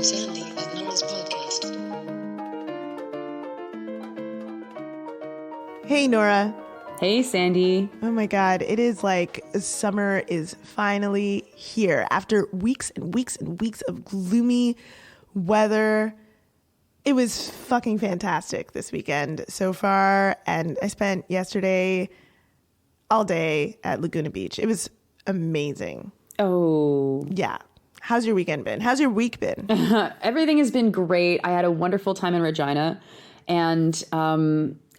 Sandy and Nora's podcast. Hey, Nora. Hey, Sandy. Oh my God. It is like summer is finally here after weeks and weeks and weeks of gloomy weather. It was fucking fantastic this weekend so far. And I spent yesterday all day at Laguna Beach. It was amazing. Oh. Yeah. How's your weekend been? How's your week been? Everything has been great. I had a wonderful time in Regina. And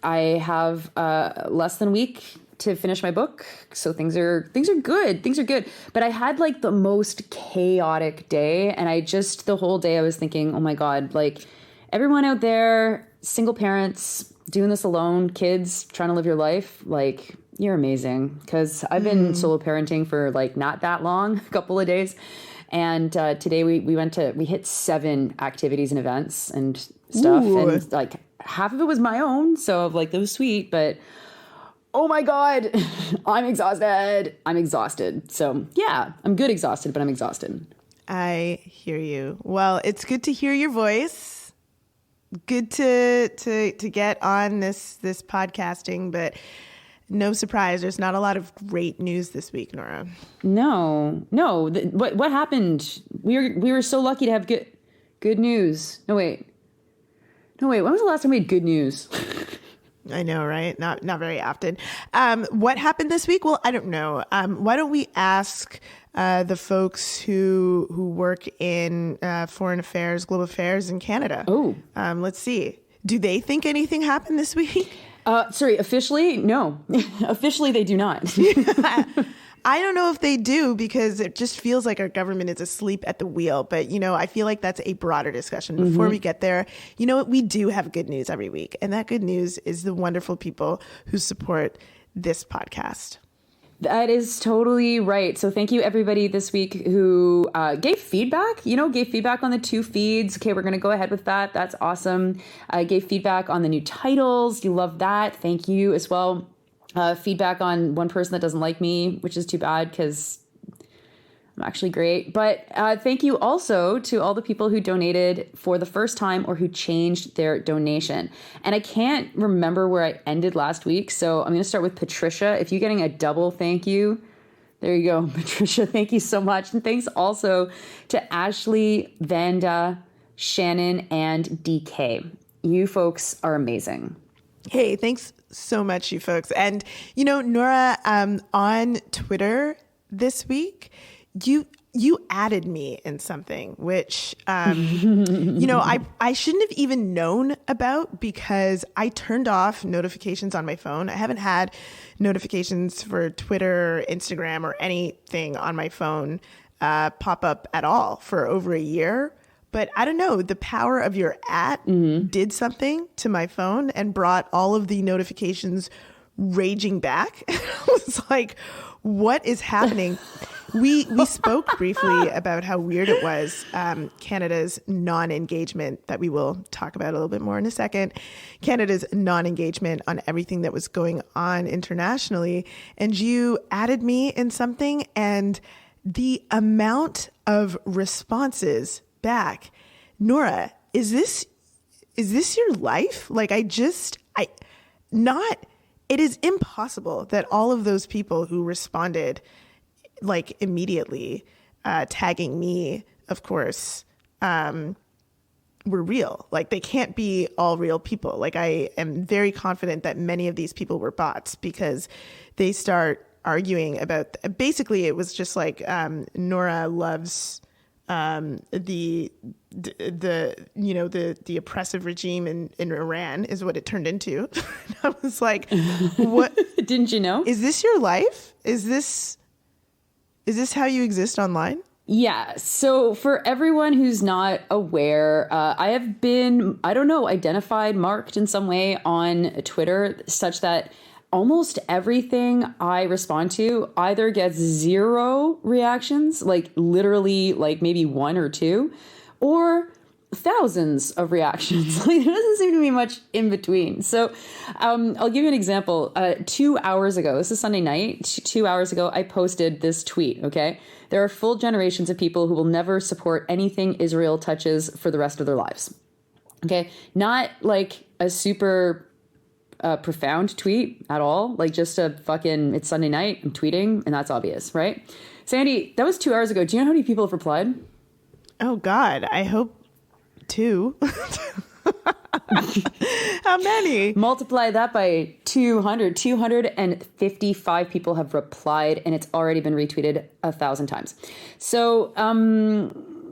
I have less than a week to finish my book. So things are good. Things are good. But I had like the most chaotic day. And the whole day I was thinking, oh my God, like everyone out there, single parents, doing this alone, kids, trying to live your life, like you're amazing. Because I've been solo parenting for like not that long, a couple of days. And today we hit 7 activities and events and stuff. Ooh. And like half of it was my own. So like that was sweet, but oh my God, I'm exhausted. So yeah, I'm good exhausted, but I'm exhausted. I hear you. Well, it's good to hear your voice. Good to get on this podcasting, but no surprise, there's not a lot of great news this week, Nora. No. What happened? We were so lucky to have good news. No wait. When was the last time we had good news? I know, right? Not very often. What happened this week? Well, I don't know. Why don't we ask the folks who work in foreign affairs, global affairs in Canada? Oh. Let's see. Do they think anything happened this week? Sorry, officially, no. Officially, they do not. I don't know if they do because it just feels like our government is asleep at the wheel. But, I feel like that's a broader discussion. Before we get there, you know what? We do have good news every week. And that good news is the wonderful people who support this podcast. That is totally right. So thank you, everybody this week who gave feedback, gave feedback on the 2 feeds. Okay, we're going to go ahead with that. That's awesome. Gave feedback on the new titles. You love that. Thank you as well. Feedback on one person that doesn't like me, which is too bad because I'm actually great. But thank you also to all the people who donated for the first time or who changed their donation. And I can't remember where I ended last week. So I'm going to start with Patricia. If you're getting a double thank you, there you go. Patricia, thank you so much. And thanks also to Ashley, Vanda, Shannon, and DK. You folks are amazing. Hey, thanks so much, you folks. And, Nora, on Twitter this week, you added me in something, which, I shouldn't have even known about because I turned off notifications on my phone. I haven't had notifications for Twitter, Instagram, or anything on my phone pop up at all for over a year. But I don't know, the power of your did something to my phone and brought all of the notifications raging back. I was like, what is happening? We spoke briefly about how weird it was, Canada's non-engagement that we will talk about a little bit more in a second, Canada's non-engagement on everything that was going on internationally. And you added me in something and the amount of responses back. Nora, is this your life? Like it is impossible that all of those people who responded like immediately, tagging me, of course, were real. Like they can't be all real people. Like I am very confident that many of these people were bots because they start arguing about, basically it was just like, Nora loves the oppressive regime in Iran is what it turned into. I was like, what? Didn't you know? Is this your life? Is this how you exist online? Yeah. So for everyone who's not aware, I have been, identified, marked in some way on Twitter such that almost everything I respond to either gets 0 reactions, like literally like maybe 1 or 2, or thousands of reactions. Like, there doesn't seem to be much in between. So I'll give you an example. 2 hours ago, this is Sunday night, 2 hours ago, I posted this tweet, okay? There are full generations of people who will never support anything Israel touches for the rest of their lives. Okay? Not like a super profound tweet at all. Like just a fucking, it's Sunday night, I'm tweeting, and that's obvious, right? Sandy, that was 2 hours ago. Do you know how many people have replied? Oh, God. I hope 2. How many? Multiply that by 200. 255 people have replied, and it's already been retweeted 1,000 times. So,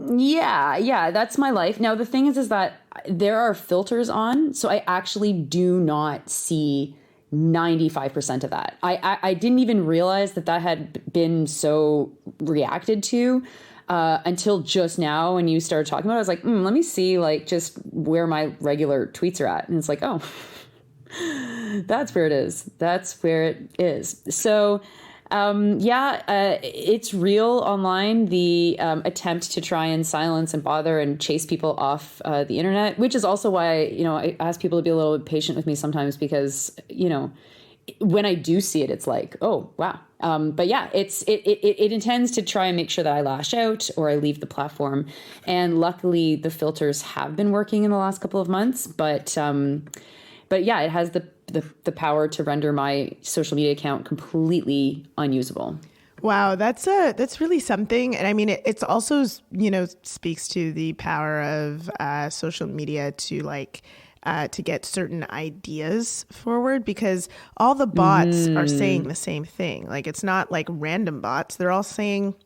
yeah, that's my life. Now, the thing is that there are filters on, so I actually do not see 95% of that. I didn't even realize that had been so reacted to until just now when you started talking about it. I was like, let me see like just where my regular tweets are at. And it's like, oh, that's where it is. That's where it is. So it's real online, the attempt to try and silence and bother and chase people off the internet, which is also why, I ask people to be a little bit patient with me sometimes because, when I do see it, it's like, oh, wow. But yeah, it intends to try and make sure that I lash out or I leave the platform. And luckily the filters have been working in the last couple of months, but yeah, it has the power to render my social media account completely unusable. Wow, that's really something. And I mean, it's also, speaks to the power of social media to get certain ideas forward, because all the bots are saying the same thing. Like, it's not like random bots. They're all saying,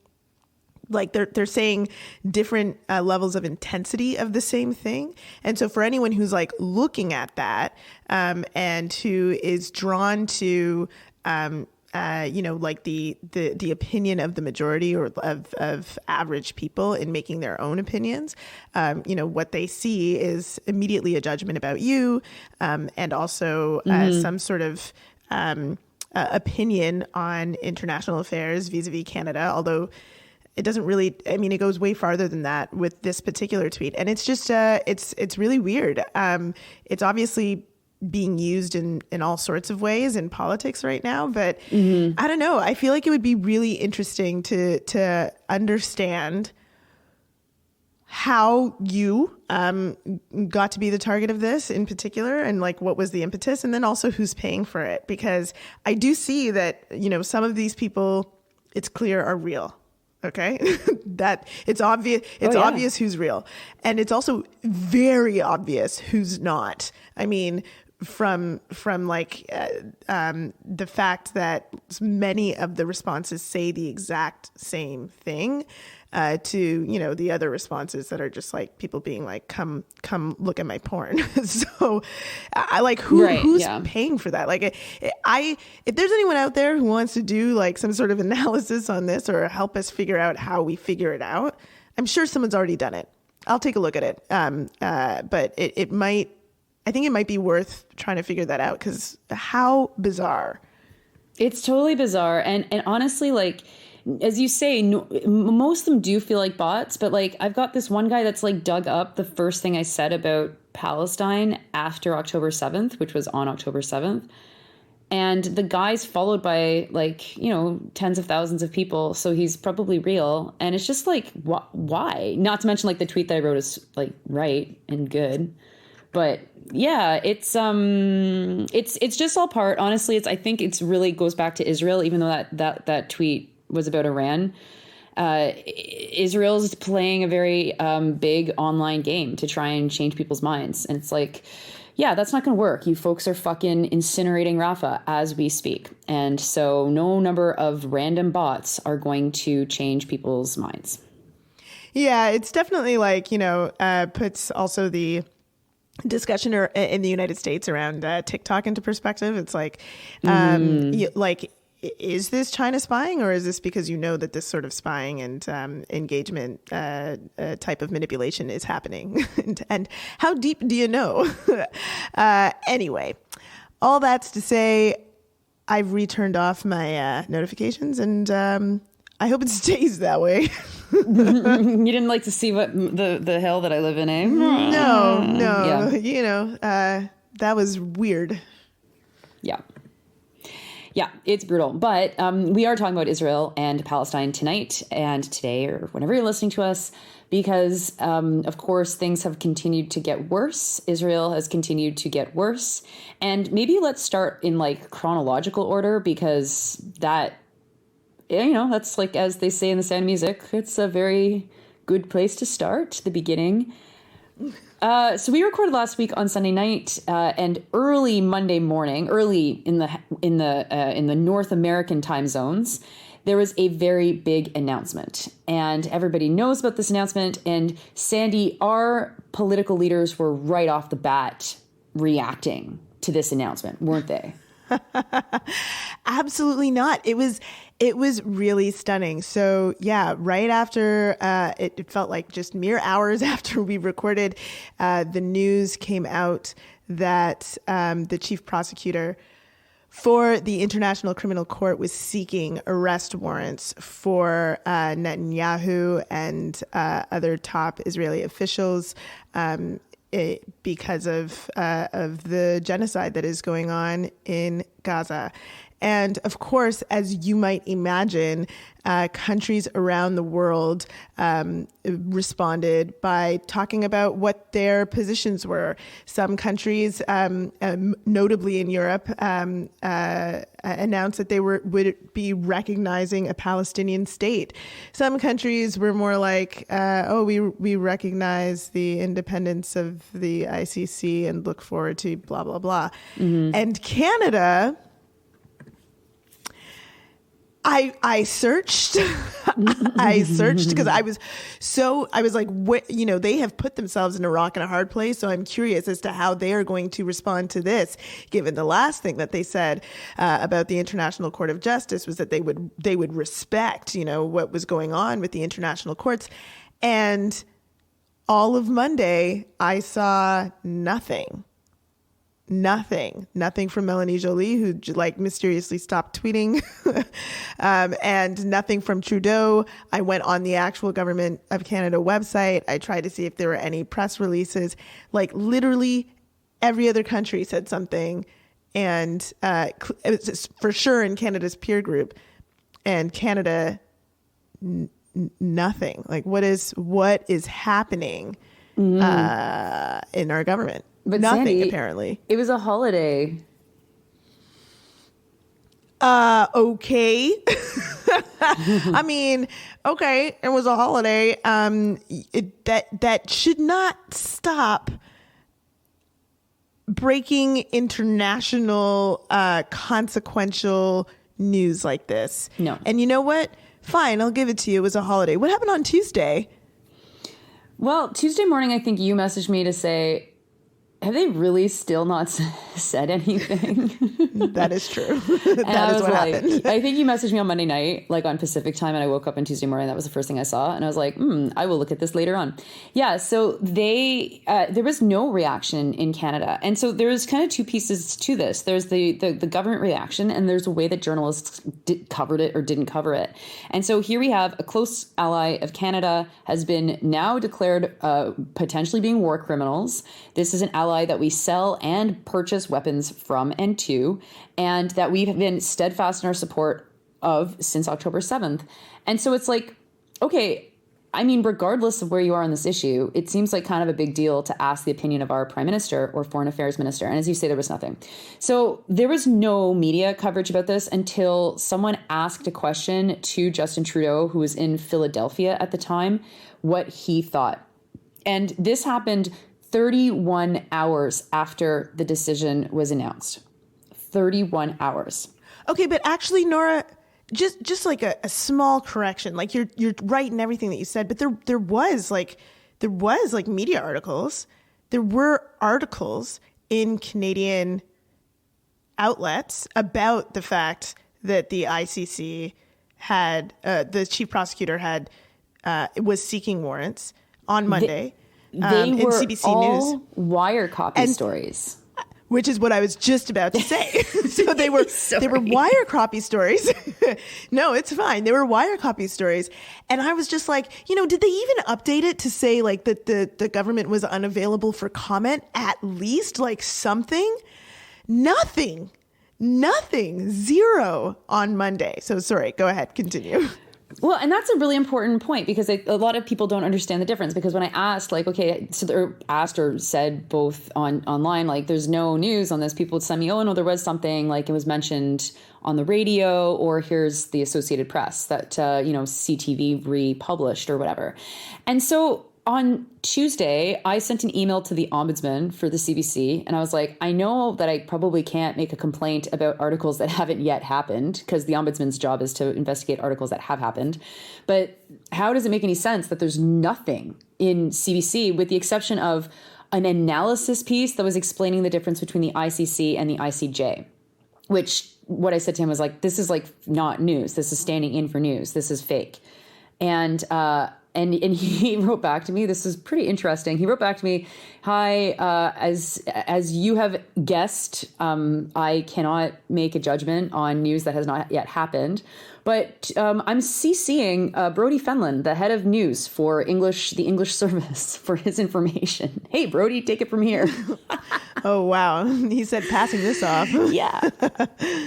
like, they're saying different levels of intensity of the same thing. And so for anyone who's like looking at that and who is drawn to like the opinion of the majority or of average people in making their own opinions, what they see is immediately a judgment about you, and also some sort of opinion on international affairs vis-a-vis Canada, although it doesn't really, I mean, it goes way farther than that with this particular tweet. And it's just, it's really weird. It's obviously being used in all sorts of ways in politics right now. But I don't know. I feel like it would be really interesting to understand how you got to be the target of this in particular, and like what was the impetus, and then also who's paying for it. Because I do see that, some of these people, it's clear, are real. Okay, that it's obvious. It's obvious who's real, and it's also very obvious who's not. I mean, from like the fact that many of the responses say the exact same thing, to the other responses that are just like people being like, come look at my porn. So I like who's paying for that? Like if there's anyone out there who wants to do like some sort of analysis on this or help us figure out how we figure it out, I'm sure someone's already done it. I'll take a look at it. But I think it might be worth trying to figure that out, because how bizarre. It's totally bizarre. And honestly, like, as you say, most of them do feel like bots, but like I've got this one guy that's like dug up the first thing I said about Palestine after October 7th, which was on October 7th. And the guy's followed by like, tens of thousands of people. So he's probably real. And it's just like, why? Not to mention like the tweet that I wrote is like right and good. But yeah, it's just all part. Honestly, I think it's really goes back to Israel, even though that tweet was about Iran. Israel's playing a very big online game to try and change people's minds. And it's like, yeah, that's not going to work. You folks are fucking incinerating Rafah as we speak. And so no number of random bots are going to change people's minds. Yeah, it's definitely like, puts also the discussion in the United States around TikTok into perspective. It's like, is this China spying, or is this because that this sort of spying and engagement type of manipulation is happening? and how deep do you know? Anyway, all that's to say, I've returned off my notifications, and I hope it stays that way. You didn't like to see what the hell that I live in, eh? No. Yeah. That was weird. Yeah. Yeah, it's brutal. But we are talking about Israel and Palestine tonight and today or whenever you're listening to us, because, of course, things have continued to get worse. Israel has continued to get worse. And maybe let's start in like chronological order, because that, that's like, as they say in The Sound of Music, it's a very good place to start, the beginning. So we recorded last week on Sunday night, and early Monday morning, early in the North American time zones, there was a very big announcement, and everybody knows about this announcement. And Sandy, our political leaders were right off the bat reacting to this announcement, weren't they? Absolutely not. It was really stunning. So yeah, right after it felt like just mere hours after we recorded, the news came out that the chief prosecutor for the International Criminal Court was seeking arrest warrants for Netanyahu and other top Israeli officials because of the genocide that is going on in Gaza. And of course, as you might imagine, countries around the world responded by talking about what their positions were. Some countries, notably in Europe, announced that they would be recognizing a Palestinian state. Some countries were more like, we recognize the independence of the ICC and look forward to blah, blah, blah. Mm-hmm. And Canada... I searched because I was like, they have put themselves in a rock and a hard place. So I'm curious as to how they are going to respond to this, given the last thing that they said about the International Court of Justice was that they would respect, what was going on with the international courts. And all of Monday, I saw nothing from Melanie Joly, who mysteriously stopped tweeting, and nothing from Trudeau. I went on the actual Government of Canada website. I tried to see if there were any press releases. Like literally every other country said something, and it was for sure in Canada's peer group, and Canada, nothing. Like what is happening in our government? But nothing, Sandy, apparently. It was a holiday. Okay. I mean, okay, it was a holiday. That should not stop breaking international consequential news like this. No. And you know what? Fine, I'll give it to you. It was a holiday. What happened on Tuesday? Well, Tuesday morning, I think you messaged me to say, have they really still not said anything? That is true. That is what happened. I think you messaged me on Monday night, like on Pacific time, and I woke up on Tuesday morning. That was the first thing I saw. And I was like, I will look at this later on. Yeah, so there was no reaction in Canada. And so there's kind of two pieces to this. There's the government reaction, and there's a way that journalists covered it or didn't cover it. And so here we have a close ally of Canada has been now declared potentially being war criminals. This is an ally that we sell and purchase weapons from and to, and that we've been steadfast in our support of since October 7th. And so it's like, okay, I mean, regardless of where you are on this issue, it seems like kind of a big deal to ask the opinion of our prime minister or foreign affairs minister. And as you say, there was nothing. So there was no media coverage about this until someone asked a question to Justin Trudeau, who was in Philadelphia at the time, what he thought. And this happened 31 hours after the decision was announced. 31 hours. Okay, but actually, Nora, just like a small correction. Like you're right in everything that you said, but there was media articles. There were articles in Canadian outlets about the fact that the ICC had the chief prosecutor was seeking warrants on Monday. They were in CBC all News. wire copy stories. Which is what I was just about to say. So they were wire copy stories. No, it's fine. They were wire copy stories. And I was just like, did they even update it to say like that the government was unavailable for comment? At least like something? Nothing. Zero on Monday. So sorry, go ahead, continue. Well, and that's a really important point because a lot of people don't understand the difference. Because when I asked, like, okay, so they're asked or said both online, like, there's no news on this, people would send me, oh, no, there was something, like it was mentioned on the radio, or here's the Associated Press that, CTV republished or whatever. And so on Tuesday, I sent an email to the ombudsman for the CBC, and I was like, I know that I probably can't make a complaint about articles that haven't yet happened, because the ombudsman's job is to investigate articles that have happened. But how does it make any sense that there's nothing in CBC with the exception of an analysis piece that was explaining the difference between the ICC and the ICJ? Which what I said to him was like, this is like not news. This is standing in for news. This is fake. And he wrote back to me. This is pretty interesting. He wrote back to me, "Hi, as you have guessed, I cannot make a judgment on news that has not yet happened, but I'm CCing Brodie Fenlon, the head of news for the English service, for his information. Hey, Brodie, take it from here." Oh, wow. He said passing this off. Yeah.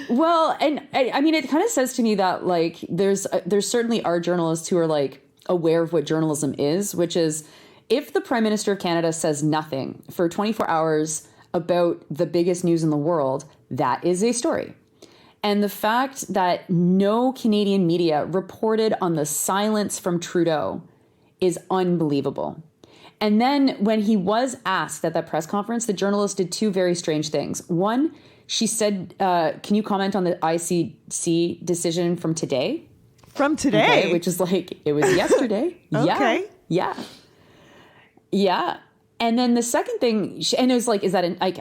Well, and I mean, it kind of says to me that like there's certainly are journalists who are like aware of what journalism is, which is if the Prime Minister of Canada says nothing for 24 hours about the biggest news in the world, that is a story. And the fact that no Canadian media reported on the silence from Trudeau is unbelievable. And then when he was asked at that press conference, the journalist did two very strange things. One, she said, can you comment on the ICC decision from today? From today? Okay, which is like, it was yesterday. Okay. Yeah. And then the second thing, and it was like,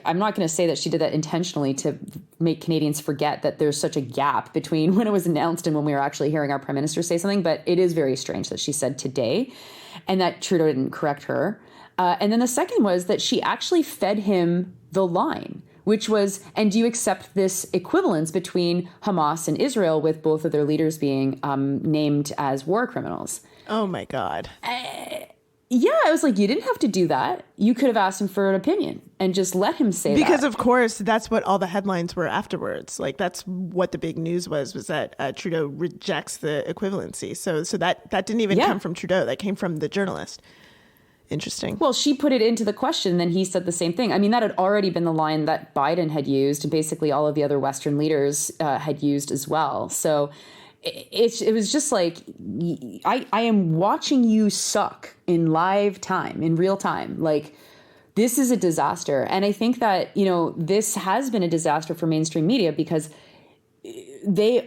I'm not going to say that she did that intentionally to make Canadians forget that there's such a gap between when it was announced and when we were actually hearing our Prime Minister say something. But it is very strange that she said today and that Trudeau didn't correct her. And then the second was that she actually fed him the line, which was, and do you accept this equivalence between Hamas and Israel with both of their leaders being named as war criminals? Oh, my God. Yeah, I was like, you didn't have to do that. You could have asked him for an opinion and just let him say that. Because, of course, that's what all the headlines were afterwards. Like, that's what the big news was that Trudeau rejects the equivalency. So that didn't even come from Trudeau. That came from the journalist. Interesting. Well, she put it into the question, then he said the same thing. I mean, that had already been the line that Biden had used, and basically all of the other Western leaders had used as well. So it was just like, I am watching you suck in live time, in real time. Like, this is a disaster. And I think that, this has been a disaster for mainstream media because they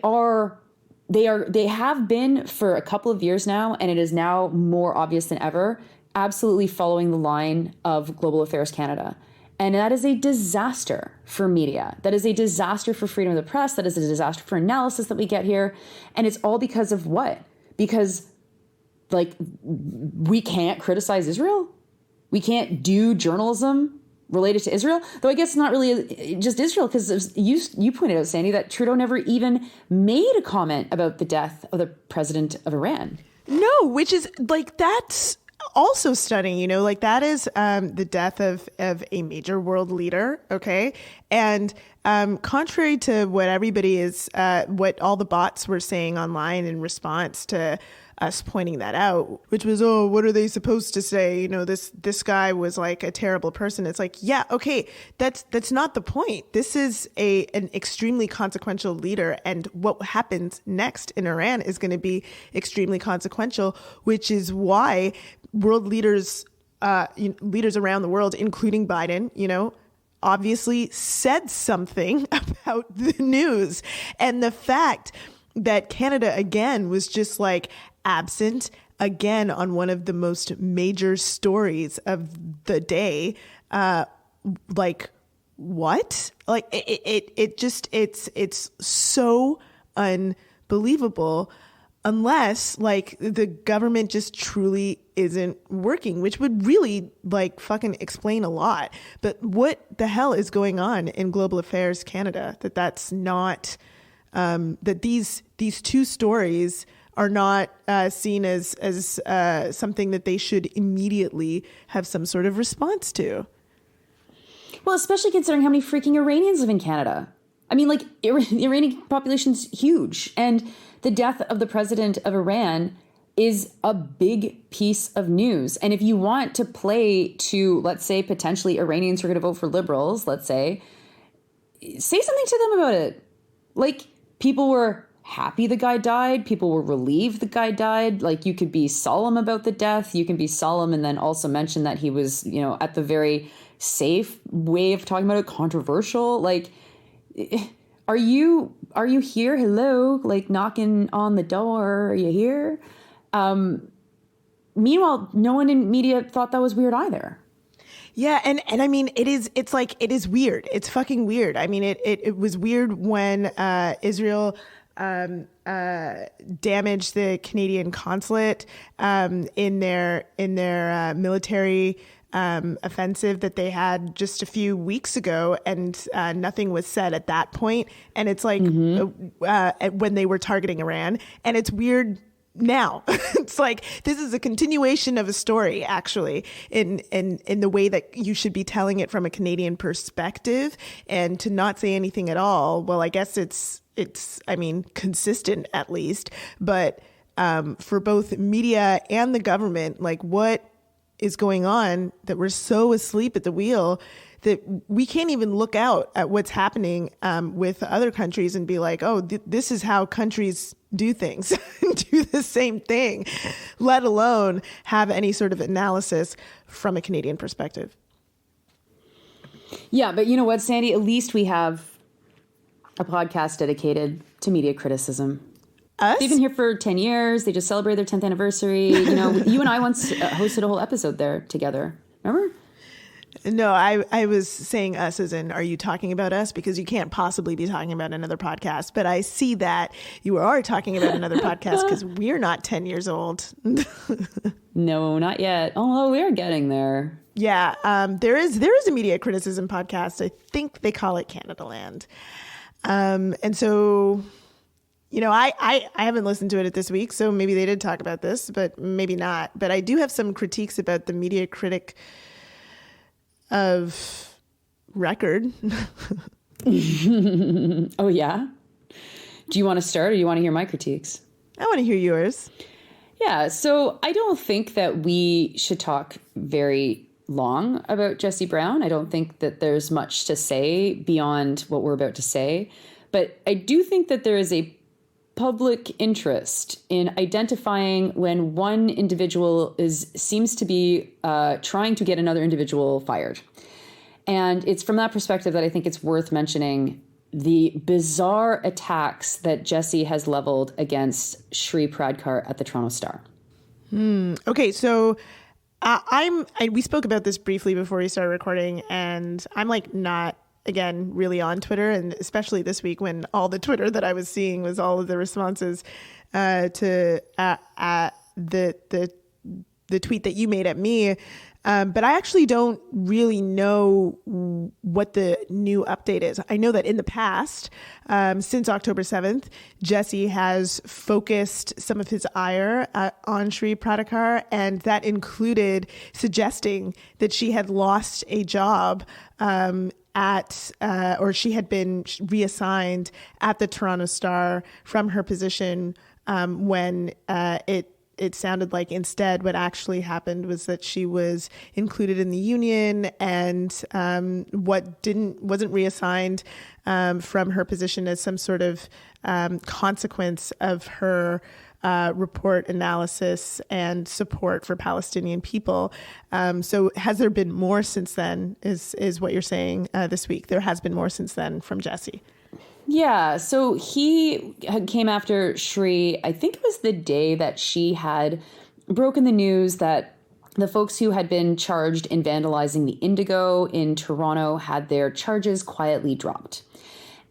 have been for a couple of years now, and it is now more obvious than ever, absolutely following the line of Global Affairs Canada. And that is a disaster for media. That is a disaster for freedom of the press. That is a disaster for analysis that we get here. And it's all because of what? Because, like, we can't criticize Israel? We can't do journalism related to Israel? Though I guess it's not really just Israel, because you pointed out, Sandy, that Trudeau never even made a comment about the death of the president of Iran. No, which is, like, that's also stunning, like that is the death of a major world leader. Okay. And contrary to what everybody is, what all the bots were saying online in response to us pointing that out, which was, oh, what are they supposed to say? This guy was like a terrible person. It's like, yeah, okay, that's not the point. This is an extremely consequential leader, and what happens next in Iran is going to be extremely consequential, which is why world leaders, leaders around the world, including Biden, obviously said something about the news. And the fact that Canada, again, was just like absent again on one of the most major stories of the day. Like, what? Like, it's so unbelievable. unless like the government just truly isn't working, which would really like fucking explain a lot. But what the hell is going on in Global Affairs Canada that's not, that these two stories are not seen as something that they should immediately have some sort of response to? Well, especially considering how many freaking Iranians live in Canada. I mean, like, the Iranian population's huge, and the death of the president of Iran is a big piece of news. And if you want to play to, let's say, potentially Iranians who are going to vote for liberals, let's say something to them about it. Like, people were happy the guy died. People were relieved the guy died. Like, you could be solemn about the death. You can be solemn and then also mention that he was, you know, at the very safe way of talking about it, controversial. Like, are you here? Hello, like knocking on the door. Are you here? Meanwhile, no one in media thought that was weird either. Yeah, and I mean, it is weird. It's fucking weird. I mean, it was weird when Israel damaged the Canadian consulate in their military offensive that they had just a few weeks ago, and nothing was said at that point. And it's like when they were targeting Iran, and it's weird now. It's like this is a continuation of a story, actually, in the way that you should be telling it from a Canadian perspective, and to not say anything at all. Well, I guess it's I mean, consistent at least, but for both media and the government, like what is going on that we're so asleep at the wheel that we can't even look out at what's happening with other countries and be like, oh, this is how countries do things, do the same thing, let alone have any sort of analysis from a Canadian perspective. Yeah, but you know what, Sandy? At least we have a podcast dedicated to media criticism. Us? They've been here for 10 years. They just celebrated their 10th anniversary. You know, you and I once hosted a whole episode there together. Remember? No, I was saying us as in, are you talking about us? Because you can't possibly be talking about another podcast. But I see that you are talking about another podcast because we're not 10 years old. No, not yet. Although we're getting there. Yeah, there is a media criticism podcast. I think they call it Canada Land. And so, you know, I haven't listened to it this week, so maybe they did talk about this, but maybe not. But I do have some critiques about the media critic of record. Oh, yeah? Do you want to start or do you want to hear my critiques? I want to hear yours. Yeah, so I don't think that we should talk very long about Jessie Brown. I don't think that there's much to say beyond what we're about to say. But I do think that there is a public interest in identifying when one individual seems to be trying to get another individual fired. And it's from that perspective that I think it's worth mentioning the bizarre attacks that Jessie has leveled against Shree Paradkar at the Toronto Star. Okay, so we spoke about this briefly before we started recording, and I'm like not, again, really on Twitter, and especially this week when all the Twitter that I was seeing was all of the responses to the tweet that you made at me. But I actually don't really know what the new update is. I know that in the past, since October 7th, Jessie has focused some of his ire on Shree Paradkar, and that included suggesting that she had lost a job or she had been reassigned at the Toronto Star from her position when it sounded like instead what actually happened was that she was included in the union and wasn't reassigned from her position as some sort of consequence of her report analysis and support for Palestinian people. So has there been more since then is what you're saying this week? There has been more since then from Jessie. Yeah, so he came after Shree, I think it was the day that she had broken the news that the folks who had been charged in vandalizing the Indigo in Toronto had their charges quietly dropped.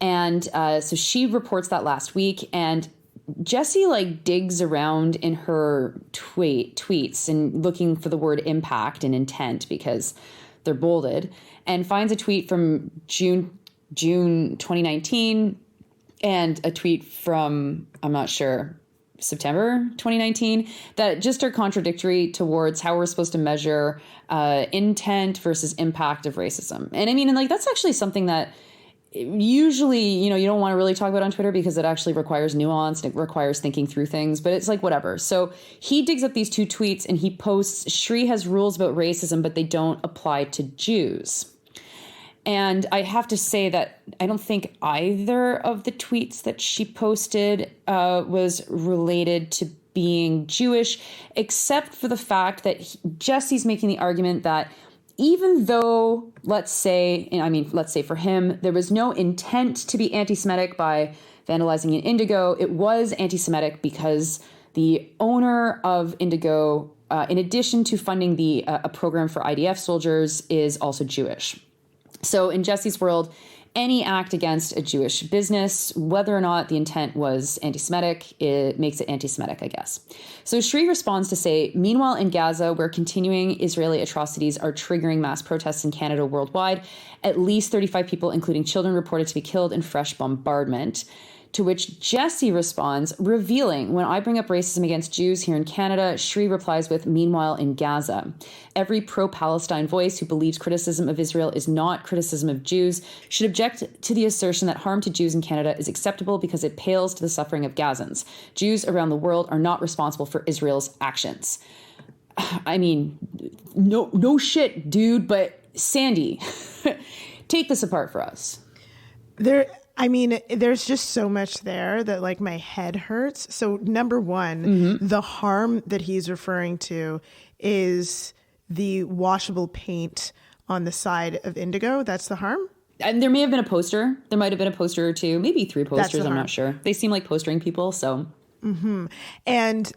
And so she reports that last week, and Jessie like digs around in her tweets and looking for the word impact and intent because they're bolded, and finds a tweet from June 2019 and a tweet from, I'm not sure, September 2019 that just are contradictory towards how we're supposed to measure intent versus impact of racism. And I mean, and like, that's actually something that usually, you don't want to really talk about on Twitter because it actually requires nuance and it requires thinking through things, but it's like, whatever. So he digs up these two tweets and he posts, Shree has rules about racism, but they don't apply to Jews. And I have to say that I don't think either of the tweets that she posted was related to being Jewish, except for the fact that Jessie's making the argument that even though, let's say for him, there was no intent to be anti-Semitic by vandalizing an Indigo, it was anti-Semitic because the owner of Indigo, in addition to funding a program for IDF soldiers, is also Jewish. So in Jessie's world, any act against a Jewish business, whether or not the intent was anti-Semitic, it makes it anti-Semitic, I guess. So Shree responds to say, meanwhile, in Gaza, where continuing Israeli atrocities are triggering mass protests in Canada worldwide, at least 35 people, including children, reported to be killed in fresh bombardment. To which Jessie responds, revealing, when I bring up racism against Jews here in Canada, Shree replies with, meanwhile in Gaza. Every pro-Palestine voice who believes criticism of Israel is not criticism of Jews should object to the assertion that harm to Jews in Canada is acceptable because it pales to the suffering of Gazans. Jews around the world are not responsible for Israel's actions. I mean, no shit, dude, but Sandy, take this apart for us. There's just so much there that like my head hurts. So number one, the harm that he's referring to is the washable paint on the side of Indigo. That's the harm? And there may have been a poster. There might have been a poster or two, maybe 3 posters. I'm not sure. They seem like postering people. So. And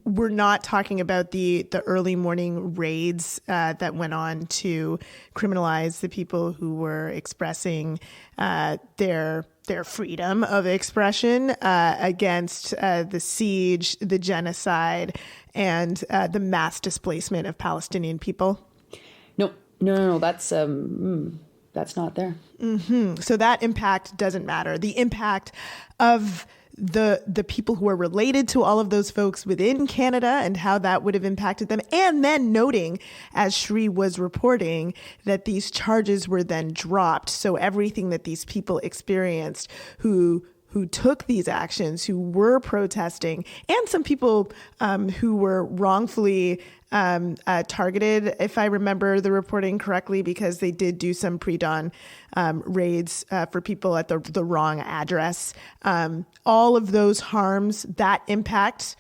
we're not talking about the early morning raids that went on to criminalize the people who were expressing their freedom of expression against the siege, the genocide, and the mass displacement of Palestinian people. No. That's not there. So that impact doesn't matter. The impact of the people who are related to all of those folks within Canada and how that would have impacted them. And then noting, as Shree was reporting, that these charges were then dropped. So everything that these people experienced who took these actions, who were protesting, and some people who were wrongfully targeted, if I remember the reporting correctly, because they did do some pre-dawn raids for people at the wrong address. All of those harms, that impact,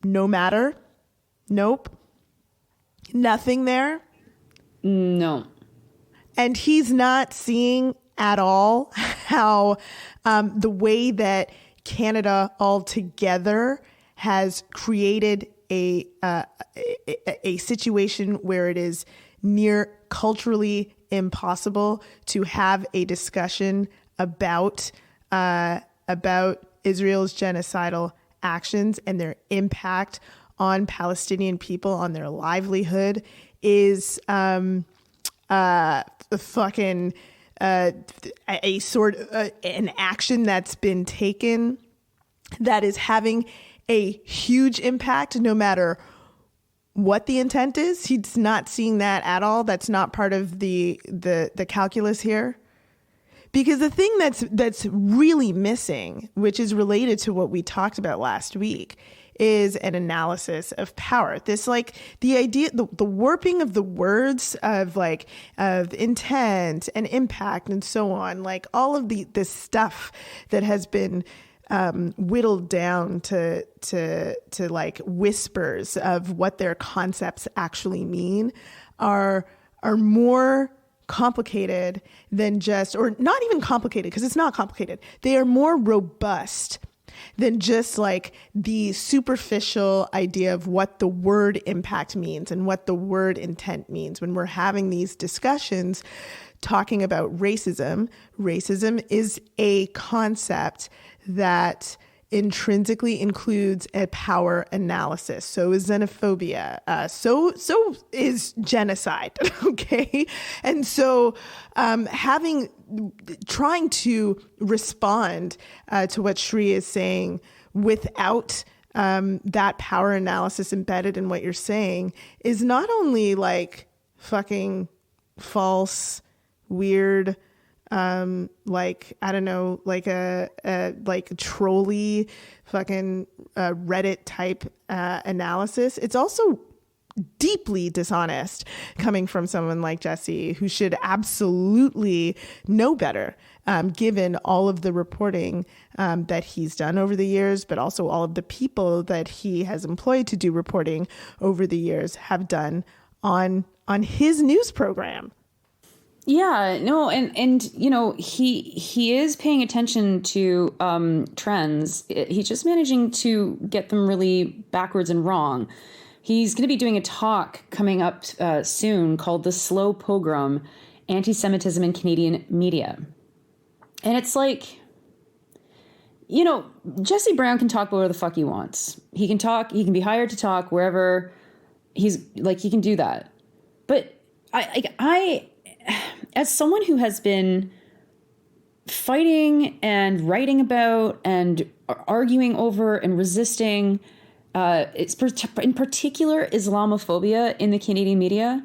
no matter. Nope. Nothing there. No. And he's not seeing at all how the way that Canada altogether has created a situation where it is near culturally impossible to have a discussion about Israel's genocidal actions and their impact on Palestinian people, on their livelihood, is a sort of an action that's been taken that is having a huge impact no matter what the intent is. He's not seeing that at all. That's not part of the calculus here. Because the thing that's really missing, which is related to what we talked about last week, is an analysis of power. This like the idea, the warping of the words of intent and impact and so on, like all of this stuff that has been whittled down to like whispers of what their concepts actually mean are more complicated than just, or not even complicated, because it's not complicated. They are more robust than just like the superficial idea of what the word impact means and what the word intent means. When we're having these discussions talking about racism, racism is a concept that intrinsically includes a power analysis. So is xenophobia. So is genocide. Okay. And so trying to respond to what Shree is saying without that power analysis embedded in what you're saying is not only like fucking false, weird, like, I don't know, like a trolley fucking Reddit type analysis. It's also deeply dishonest coming from someone like Jesse, who should absolutely know better, given all of the reporting that he's done over the years, but also all of the people that he has employed to do reporting over the years have done on his news program. Yeah, no, and you know, he is paying attention to trends. He's just managing to get them really backwards and wrong. He's going to be doing a talk coming up soon called "The Slow Pogrom: Anti-Semitism in Canadian Media," and it's like, you know, Jesse Brown can talk whatever the fuck he wants. He can talk. He can be hired to talk wherever he's like. He can do that, but I as someone who has been fighting and writing about and arguing over and resisting, it's in particular Islamophobia in the Canadian media,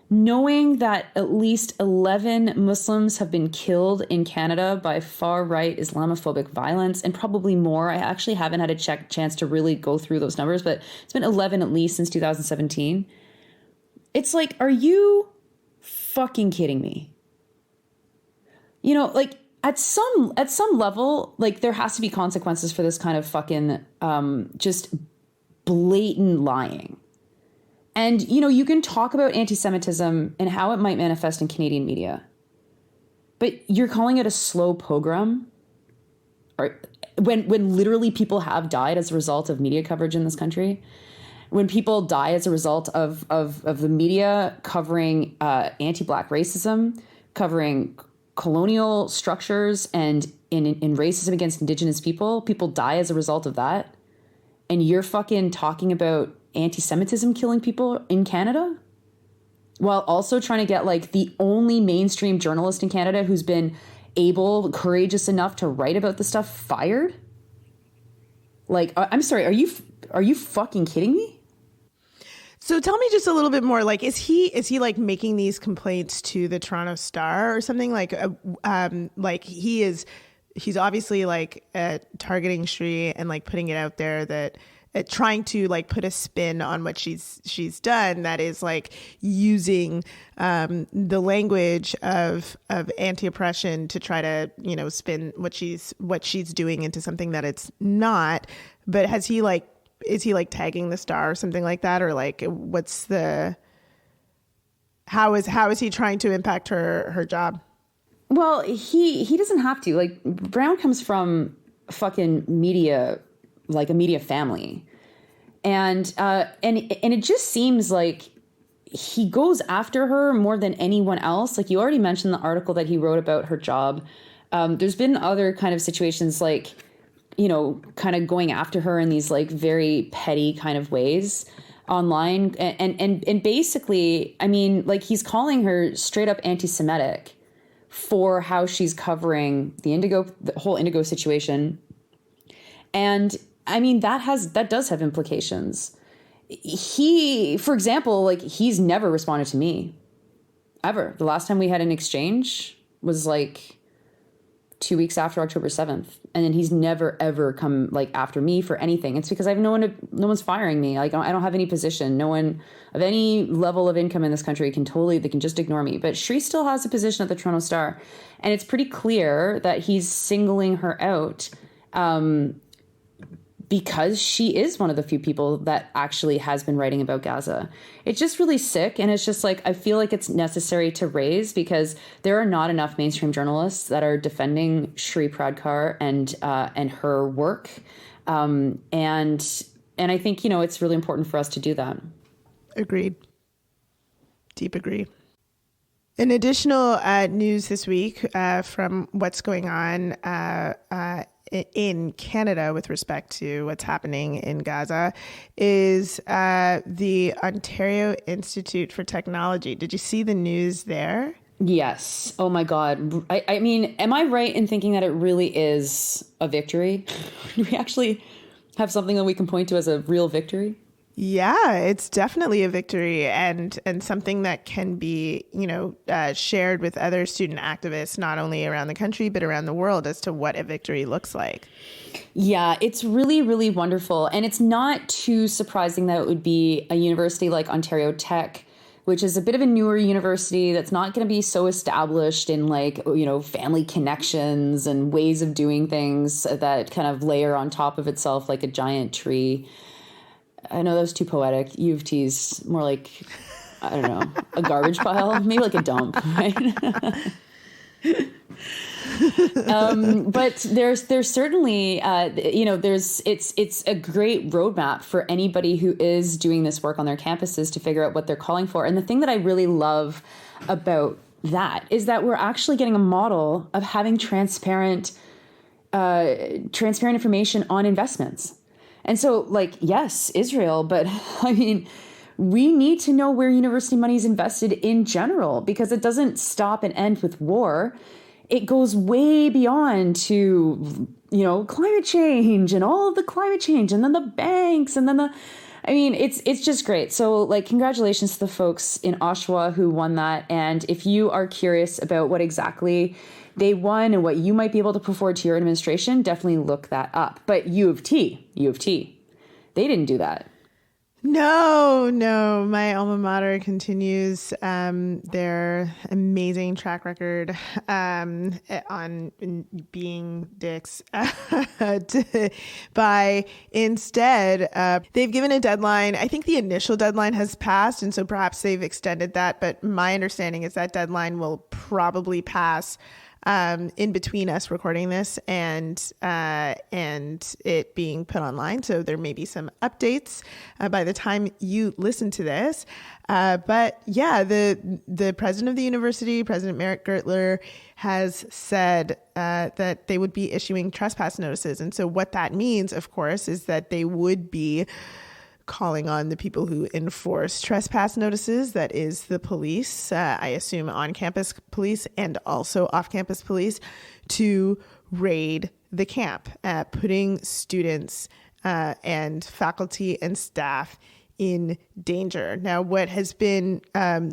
knowing that at least 11 Muslims have been killed in Canada by far-right Islamophobic violence, and probably more. I actually haven't had a chance to really go through those numbers, but it's been 11 at least since 2017. It's like, are you fucking kidding me? You know, like at some level, like there has to be consequences for this kind of fucking just blatant lying. And, you know, you can talk about anti-Semitism and how it might manifest in Canadian media, but you're calling it a slow pogrom, or when literally people have died as a result of media coverage in this country. When people die as a result of the media covering anti-Black racism, covering colonial structures, and in racism against Indigenous people die as a result of that. And you're fucking talking about anti-Semitism killing people in Canada, while also trying to get like the only mainstream journalist in Canada who's been courageous enough to write about the stuff fired. Like, I'm sorry, are you fucking kidding me? So tell me just a little bit more. Like, is he like making these complaints to the Toronto Star or something? Like he's obviously like targeting Shree and like putting it out there that trying to like put a spin on what she's done that is like using the language of anti-oppression to try to, you know, spin what she's doing into something that it's not. But is he like tagging the Star or something like that? Or like, how is he trying to impact her job? Well, he doesn't have to. Like, Brown comes from fucking media, like a media family. And it just seems like he goes after her more than anyone else. Like, you already mentioned the article that he wrote about her job. There's been other kind of situations like, you know, kind of going after her in these like very petty kind of ways online. And basically, I mean, like, he's calling her straight up anti-Semitic for how she's covering the whole Indigo situation. And I mean, that does have implications. For example, like, he's never responded to me ever. The last time we had an exchange was like 2 weeks after October 7th. And then he's never, ever come like after me for anything. It's because I have no one's firing me. Like, I don't have any position. No one of any level of income in this country they can just ignore me. But Shree still has a position at the Toronto Star. And it's pretty clear that he's singling her out because she is one of the few people that actually has been writing about Gaza. It's just really sick. And it's just like, I feel like it's necessary to raise because there are not enough mainstream journalists that are defending Shree Paradkar and her work. And I think, you know, it's really important for us to do that. Agreed. Deep agree. In additional news this week from what's going on in Canada with respect to what's happening in Gaza is the Ontario Institute for Technology. Did you see the news there? Yes. Oh my God. I mean, am I right in thinking that it really is a victory? Do we actually have something that we can point to as a real victory? Yeah, it's definitely a victory and something that can be, shared with other student activists, not only around the country, but around the world as to what a victory looks like. Yeah, it's really, really wonderful. And it's not too surprising that it would be a university like Ontario Tech, which is a bit of a newer university that's not going to be so established in family connections and ways of doing things that kind of layer on top of itself like a giant tree. I know that was too poetic. U of T's more like, I don't know, a garbage pile, maybe like a dump, right? But there's certainly, it's a great roadmap for anybody who is doing this work on their campuses to figure out what they're calling for. And the thing that I really love about that is that we're actually getting a model of having transparent information on investments. And so, yes, Israel, but I mean, we need to know where university money is invested in general, because it doesn't stop and end with war. It goes way beyond to, climate change and all of the climate change, and then the banks, and then it's just great. So congratulations to the folks in Oshawa who won that. And if you are curious about what exactly they won and what you might be able to put forward to your administration, definitely look that up. But U of T, they didn't do that. No, my alma mater continues their amazing track record on being dicks by instead they've given a deadline. I think the initial deadline has passed, and so perhaps they've extended that, but my understanding is that deadline will probably pass in between us recording this and it being put online. So there may be some updates by the time you listen to this. But yeah, the president of the university, President Merritt Gertler, has said that they would be issuing trespass notices. And so what that means, of course, is that they would be calling on the people who enforce trespass notices, that is the police, I assume on-campus police and also off-campus police, to raid the camp, putting students and faculty and staff in danger. Now, what has been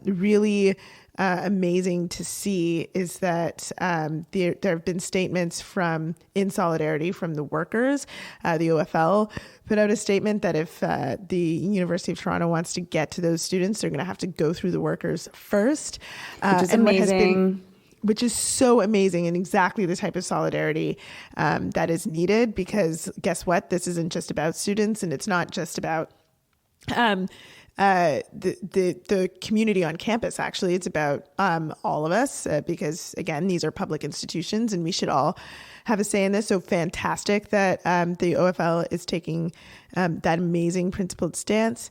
really amazing to see is that there have been statements in solidarity from the workers. The OFL put out a statement that if the University of Toronto wants to get to those students, they're going to have to go through the workers first. Which is amazing. Which is so amazing, and exactly the type of solidarity that is needed, because guess what? This isn't just about students, and it's not just about the community on campus. Actually, it's about all of us, because again, these are public institutions and we should all have a say in this. So fantastic that the OFL is taking that amazing principled stance.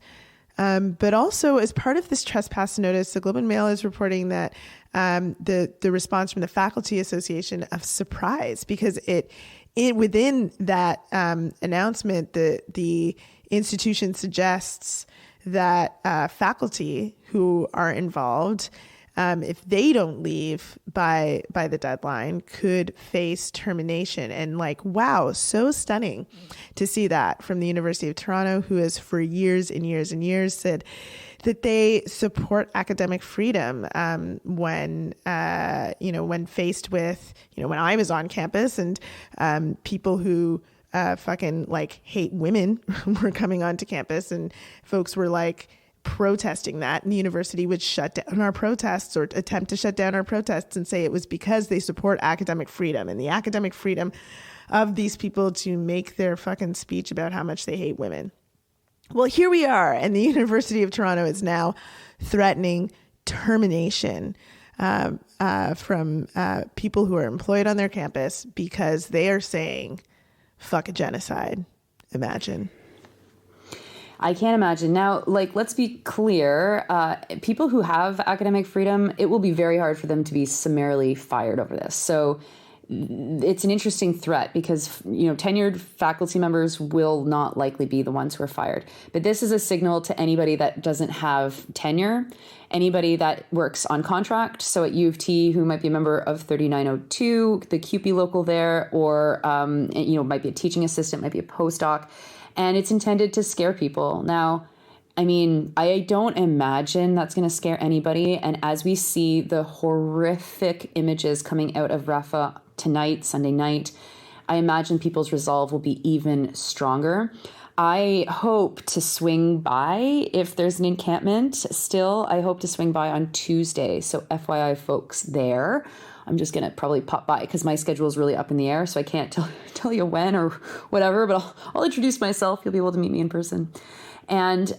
But also, as part of this trespass notice, the Globe and Mail is reporting that the response from the Faculty Association of surprise, because it within that announcement, the institution suggests that faculty who are involved, if they don't leave by the deadline, could face termination. And wow, so stunning to see that from the University of Toronto, who has for years and years and years said that they support academic freedom when faced with, when I was on campus and people who fucking hate women were coming onto campus, and folks were protesting that, and the university would shut down our protests or attempt to shut down our protests and say it was because they support academic freedom and the academic freedom of these people to make their fucking speech about how much they hate women. Well, here we are, and the University of Toronto is now threatening termination from people who are employed on their campus because they are saying fuck a genocide. Imagine. I can't imagine. Now, let's be clear. People who have academic freedom, it will be very hard for them to be summarily fired over this. So it's an interesting threat because, tenured faculty members will not likely be the ones who are fired. But this is a signal to anybody that doesn't have tenure, anybody that works on contract. So at U of T, who might be a member of 3902, the CUPE local there, or, might be a teaching assistant, might be a postdoc. And it's intended to scare people. Now, I mean, I don't imagine that's going to scare anybody. And as we see the horrific images coming out of Rafah tonight, Sunday night, I imagine people's resolve will be even stronger. I hope to swing by if there's an encampment still. I hope to swing by on Tuesday. So FYI, folks, there. I'm just going to probably pop by because my schedule is really up in the air. So I can't tell you when or whatever, but I'll introduce myself. You'll be able to meet me in person. And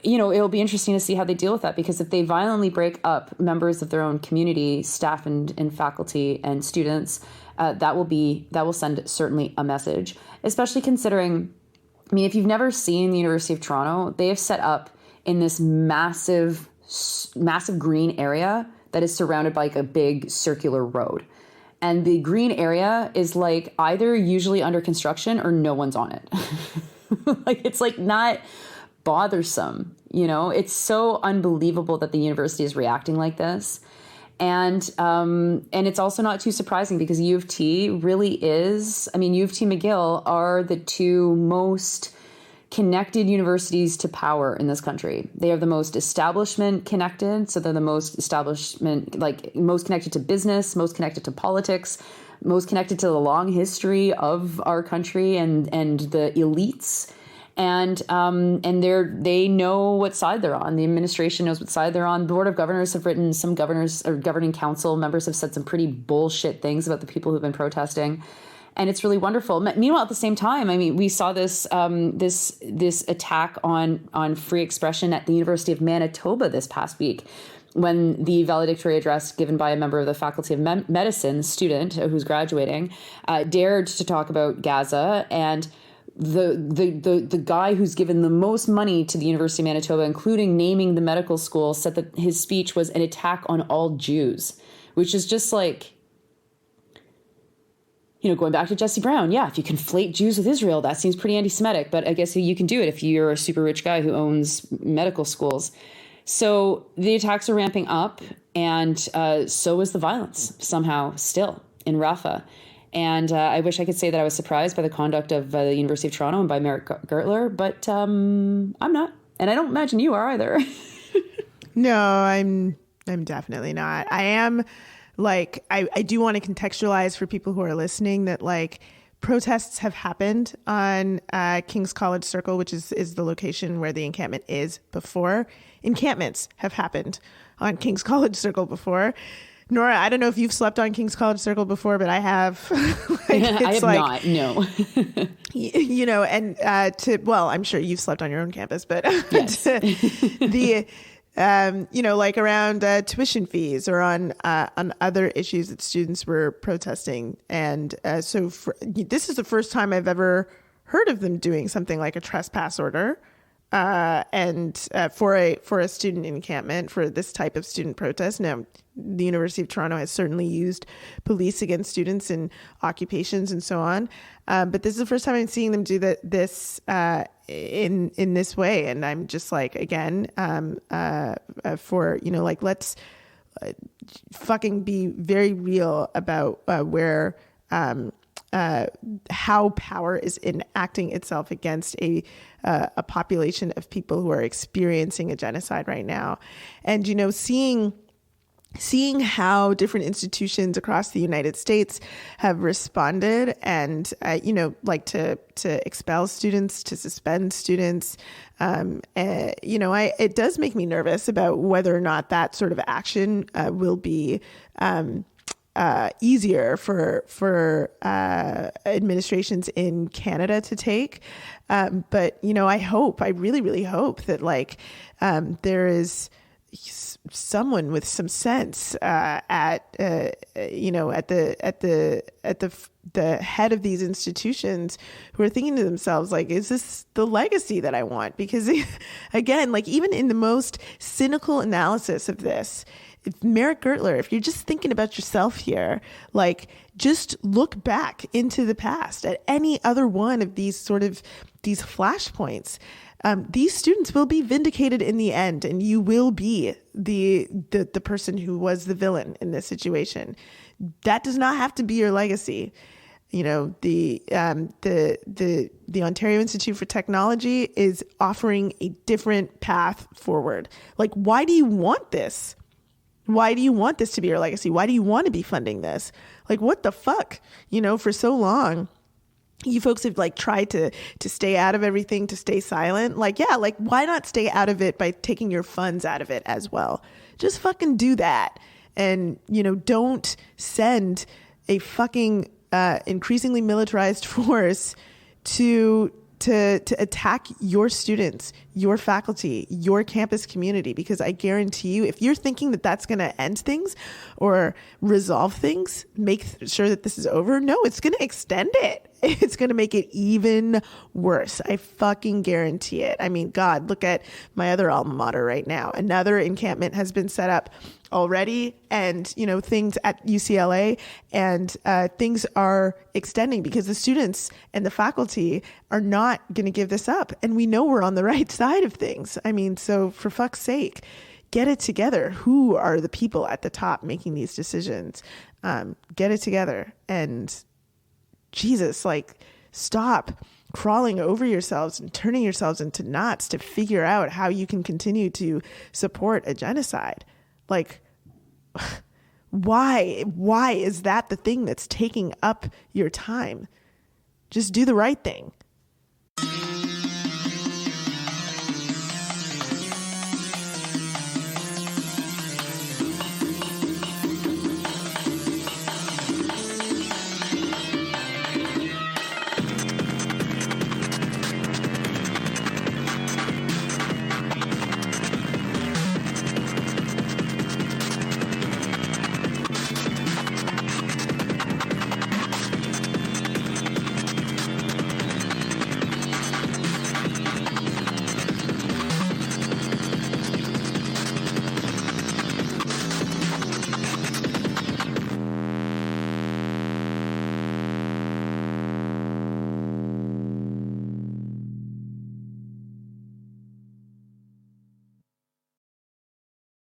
it'll be interesting to see how they deal with that, because if they violently break up members of their own community, staff and faculty and students, that will send certainly a message, especially considering, if you've never seen the University of Toronto, they have set up in this massive green area that is surrounded by like a big circular road. And the green area is like either usually under construction or no one's on it. It's like not bothersome, it's so unbelievable that the university is reacting like this. And it's also not too surprising because U of T really is, U of T McGill are the two most connected universities to power in this country. They are the most establishment connected. So they're the most establishment, most connected to business, most connected to politics, most connected to the long history of our country and the elites. And they know what side they're on. The administration knows what side they're on. The Board of Governors have written, some governors or governing council members have said some pretty bullshit things about the people who've been protesting. And it's really wonderful. Meanwhile, at the same time, we saw this this attack on free expression at the University of Manitoba this past week, when the valedictory address given by a member of the Faculty of Medicine student who's graduating dared to talk about Gaza, and the guy who's given the most money to the University of Manitoba, including naming the medical school, said that his speech was an attack on all Jews, which is just like, going back to Jesse Brown. Yeah, if you conflate Jews with Israel, that seems pretty anti-Semitic, but I guess you can do it if you're a super rich guy who owns medical schools. So the attacks are ramping up, and so is the violence somehow still in Rafah. And I wish I could say that I was surprised by the conduct of the University of Toronto and by Merrick Gertler, but I'm not. And I don't imagine you are either. No, I'm definitely not. I am I do want to contextualize for people who are listening that protests have happened on King's College Circle, which is the location where the encampment is before. Encampments have happened on King's College Circle before. Nora, I don't know if you've slept on King's College Circle before, but I have. I have not, no. I'm sure you've slept on your own campus, but yes. Around tuition fees or on other issues that students were protesting. And this is the first time I've ever heard of them doing something like a trespass order. For a student encampment for this type of student protest. Now, the University of Toronto has certainly used police against students in occupations and so on. But this is the first time I'm seeing them do this in this way. And I'm just let's fucking be very real about where how power is enacting itself against a population of people who are experiencing a genocide right now. And, seeing how different institutions across the United States have responded and, to expel students, to suspend students, it does make me nervous about whether or not that sort of action will be easier for administrations in Canada to take. But, I really, really hope that there is someone with some sense at the head of these institutions who are thinking to themselves, is this the legacy that I want? Because again, even in the most cynical analysis of this, if Merrick Gertler, if you're just thinking about yourself here, like just look back into the past at any other one of these these flashpoints. These students will be vindicated in the end, and you will be the person who was the villain in this situation. That does not have to be your legacy. You know, the Ontario Institute for Technology is offering a different path forward. Like, why do you want this? Why do you want this to be your legacy? Why do you want to be funding this? Like, what the fuck? You know, for so long, you folks have like tried to stay out of everything, to stay silent. Like, yeah, like why not stay out of it by taking your funds out of it as well? Just fucking do that. And, you know, don't send a fucking increasingly militarized force to attack your students, your faculty, your campus community, because I guarantee you, if you're thinking that that's going to end things or resolve things, make sure that this is over, no, it's going to extend it. It's going to make it even worse. I fucking guarantee it. I mean, God, look at my other alma mater right now. Another encampment has been set up already, and, you know, things at UCLA, and things are extending because the students and the faculty are not going to give this up. And we know we're on the right side of things. I mean, so for fuck's sake, get it together. Who are the people at the top making these decisions? Get it together. And Jesus, like, stop crawling over yourselves and turning yourselves into knots to figure out how you can continue to support a genocide. Like, why is that the thing that's taking up your time? Just do the right thing.